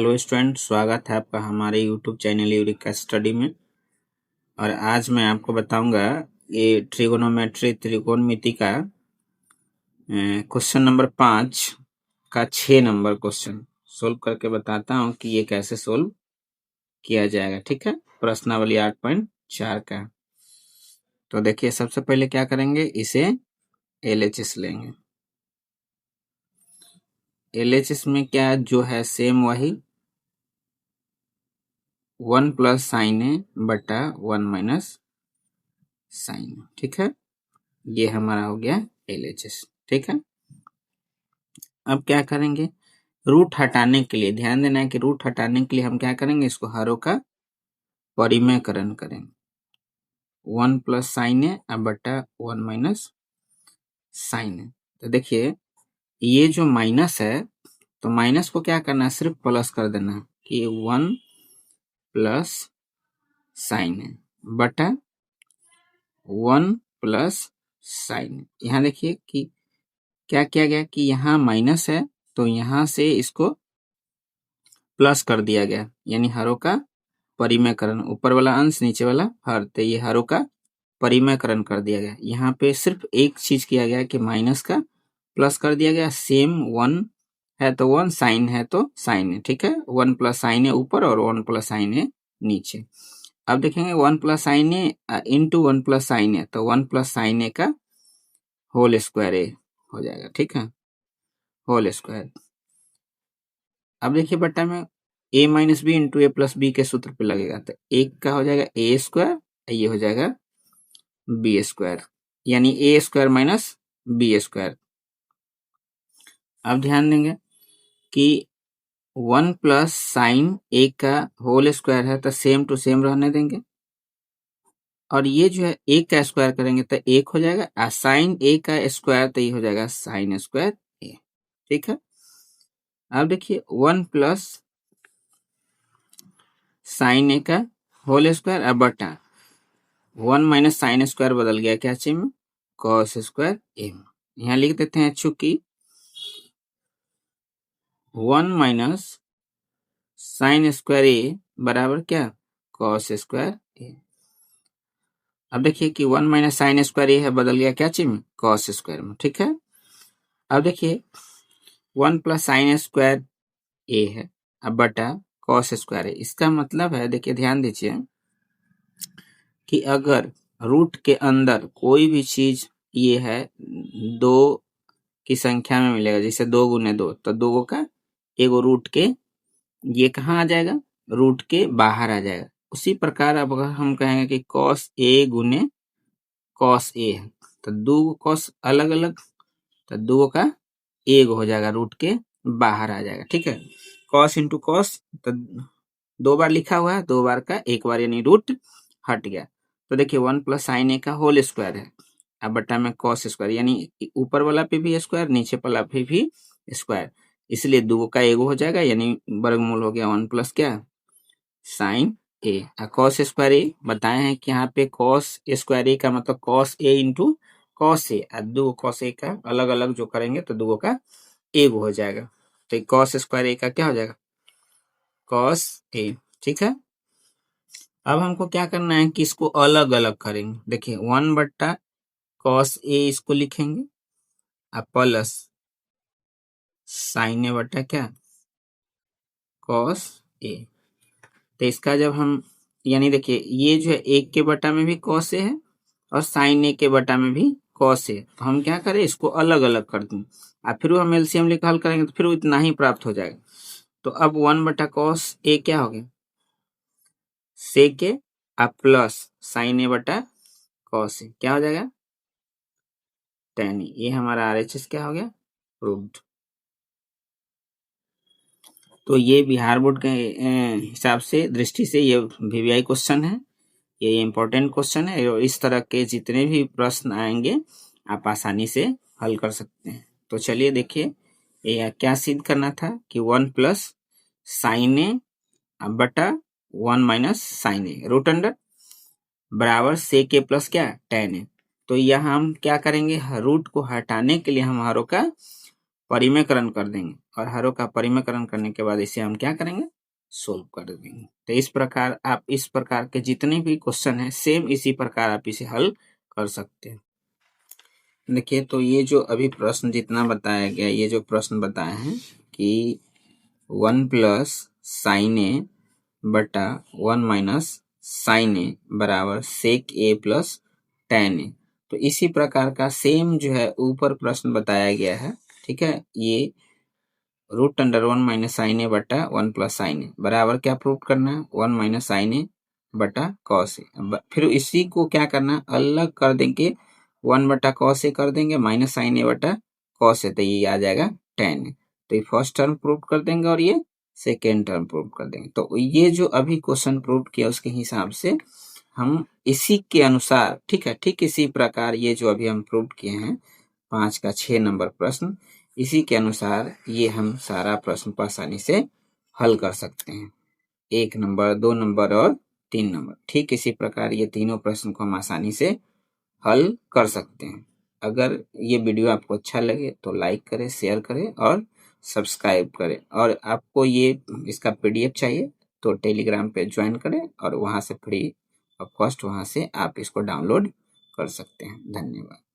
Hello student, स्वागत है आपका हमारे यूट्यूब चैनल यूरिका स्टडी में। और आज मैं आपको बताऊंगा ये ट्रिगोनोमेट्री त्रिकोणमिति का क्वेश्चन नंबर 5 का 6 नंबर क्वेश्चन सोल्व करके बताता हूं कि ये कैसे सोल्व किया जाएगा। ठीक है, प्रश्नावली 8.4 का। तो देखिए, सबसे पहले क्या करेंगे, इसे LHS लेंगे। LHS में क्या जो है सेम वही 1 प्लस साइन ए बटा 1 माइनस साइन। ठीक है, ये हमारा हो गया LHS। ठीक है, अब क्या करेंगे, रूट हटाने के लिए ध्यान देना है कि रूट हटाने के लिए हम क्या करेंगे, इसको हरों का परिमेयकरण करेंगे। 1 प्लस साइन ए बटा 1 माइनस साइन ए। तो देखिए, ये जो माइनस है तो माइनस को क्या करना है, सिर्फ प्लस कर देना है कि 1 प्लस साइन ए बटा 1 प्लस साइन। यहाँ देखिए कि क्या किया गया कि यहाँ माइनस है तो यहाँ से इसको प्लस कर दिया गया, यानी हरों का परिमेयकरण, ऊपर वाला अंश नीचे वाला हर, तो ये हरों का परिमेयकरण कर दिया गया। यहाँ पे सिर्फ एक चीज किया गया कि माइनस का प्लस कर दिया गया। सेम 1 है तो 1, साइन है तो साइन है। ठीक है, 1 प्लस साइन है ऊपर और 1 प्लस साइन है नीचे। अब देखेंगे 1 प्लस साइन है इंटू 1 प्लस साइन है, तो 1 प्लस साइन ए का होल स्क्वायर ए हो जाएगा। ठीक है, होल स्क्वायर। अब देखिए बट्टा में a minus B into A plus B के सूत्र पे लगेगा, तो एक का हो जाएगा ए स्क्वायर, ये हो जाएगा बी स्क्वायर, यानी ए स्क्वायर माइनस बी स्क्वायर। अब ध्यान देंगे कि 1 प्लस साइन ए का होल स्क्वायर है तो सेम टू सेम रहने देंगे, और ये जो है ए का स्क्वायर करेंगे तो 1 हो जाएगा, और साइन ए का स्क्वायर तो ये हो जाएगा साइन स्क्वायर ए। ठीक है, अब देखिए 1 प्लस साइन ए का होल स्क्वायर अब बटा 1 माइनस साइन स्क्वायर बदल गया क्या चीज में, कॉस स्क्वायर ए। यहाँ लिख देते हैं चूंकि 1 माइनस साइन स्क्वायर ए बराबर क्या, कॉस स्क्वायर ए। अब देखिए कि 1 माइनस साइन स्क्वायर ए है, बदल गया क्या चीज में, कॉस स्क्वायर में। ठीक है, अब देखिए 1 प्लस साइन स्क्वायर ए है अब बटा कॉस स्क्वायर ए। इसका मतलब है, देखिए ध्यान दीजिए कि अगर रूट के अंदर कोई भी चीज ये है 2 की संख्या में मिलेगा, जैसे 2 गुने 2, तो 2 का एगो रूट के ये कहाँ आ जाएगा, रूट के बाहर आ जाएगा। उसी प्रकार अब अगर हम कहेंगे कि कॉस ए गुने कॉस ए है, तो 2 कॉस अलग अलग, तो 2 का एगो हो जाएगा, रूट के बाहर आ जाएगा। ठीक है, कॉस इंटू कॉस, तो 2 बार लिखा हुआ है, 2 बार का 1 बार, यानी रूट हट गया। तो देखिए 1 प्लस साइन ए का होल स्क्वायर है अब बटा में कॉस स्क्वायर, यानी ऊपर वाला पे भी स्क्वायर, नीचे वाला पे भी स्क्वायर, इसलिए 2 का एगो हो जाएगा, यानी वर्गमूल हो गया 1 प्लस क्या, साइन ए। कॉस स्क्वायर ए बताए हैं कि यहाँ पे कॉस स्क्वायर ए का मतलब cos A into cos A, 2 cos A का अलग अलग जो करेंगे तो 2 का एगो हो जाएगा, तो कॉस स्क्वायर ए का क्या हो जाएगा, कॉस ए। ठीक है, अब हमको क्या करना है कि इसको अलग अलग करेंगे। देखिए 1 बट्टा कॉस ए इसको लिखेंगे, अब प्लस साइन ए बट्टा क्या, कॉस ए। तो इसका जब हम, यानी देखिए ये जो है 1 के बटा में भी कॉस ए है और साइन ए के बटा में भी कॉस ए, तो हम क्या करें, इसको अलग अलग कर दें, और फिर हम एलसीएम लेकर हल करेंगे तो फिर इतना ही प्राप्त हो जाएगा। तो अब 1 बटा कॉस ए क्या हो गया, सेक ए, अब प्लस साइन ए बटा कॉस ए, क्या हो जाएगा, tan ए। ये हमारा आरएचएस क्या हो गया, प्रूव्ड। तो ये बिहार बोर्ड के हिसाब से, दृष्टि से ये वीवीआई क्वेश्चन है, ये इम्पोर्टेंट क्वेश्चन है, और इस तरह के जितने भी प्रश्न आएंगे आप आसानी से हल कर सकते हैं। तो चलिए देखिए, ये क्या सिद्ध करना था कि 1 प्लस साइन ए बटा 1 माइनस साइन ए रूट अंडर बराबर सेक ए प्लस क्या, tan ए। तो यहाँ हम क्या करेंगे, रूट को हटाने के लिए हम हरों का परिमेयकरण कर देंगे और हरों का परिमेयकरण करने के बाद इसे हम क्या करेंगे, सोल्व कर देंगे। तो इस प्रकार आप इस प्रकार के जितने भी क्वेश्चन हैं सेम इसी प्रकार आप इसे हल कर सकते हैं। देखिए, तो ये जो अभी प्रश्न जितना बताया गया, ये जो प्रश्न बताए हैं कि 1 प्लस साइन ए बटा 1 माइनस साइन ए बराबर सेक ए प्लस टेन ए, तो इसी प्रकार का सेम जो है ऊपर प्रश्न बताया गया है। ठीक है, ये रूट अंडर 1 माइनस साइन ए बटा 1 प्लस साइन ए बराबर क्या प्रूव करना है, 1 माइनस साइन ए बटा कॉस ए। फिर इसी को क्या करना है, अलग कर देंगे, 1 बटा कॉस ए कर देंगे माइनस साइन ए बटा कॉस ए, तो ये आ जाएगा टेन ए। तो ये फर्स्ट टर्म प्रूव कर देंगे और ये सेकेंड टर्म प्रूव कर देंगे। तो ये जो अभी क्वेश्चन प्रूव किया उसके हिसाब से हम इसी के अनुसार, ठीक है, ठीक इसी प्रकार ये जो अभी हम प्रूव किए हैं 5 का 6 नंबर प्रश्न, इसी के अनुसार ये हम सारा प्रश्न को आसानी से हल कर सकते हैं। 1 नंबर, 2 नंबर और 3 नंबर, ठीक इसी प्रकार ये तीनों प्रश्न को हम आसानी से हल कर सकते हैं। अगर ये वीडियो आपको अच्छा लगे तो लाइक करें, शेयर करें और सब्सक्राइब करें। और आपको ये इसका PDF चाहिए तो टेलीग्राम पे ज्वाइन करें और वहाँ से फ्री ऑफ कॉस्ट वहाँ से आप इसको डाउनलोड कर सकते हैं। धन्यवाद।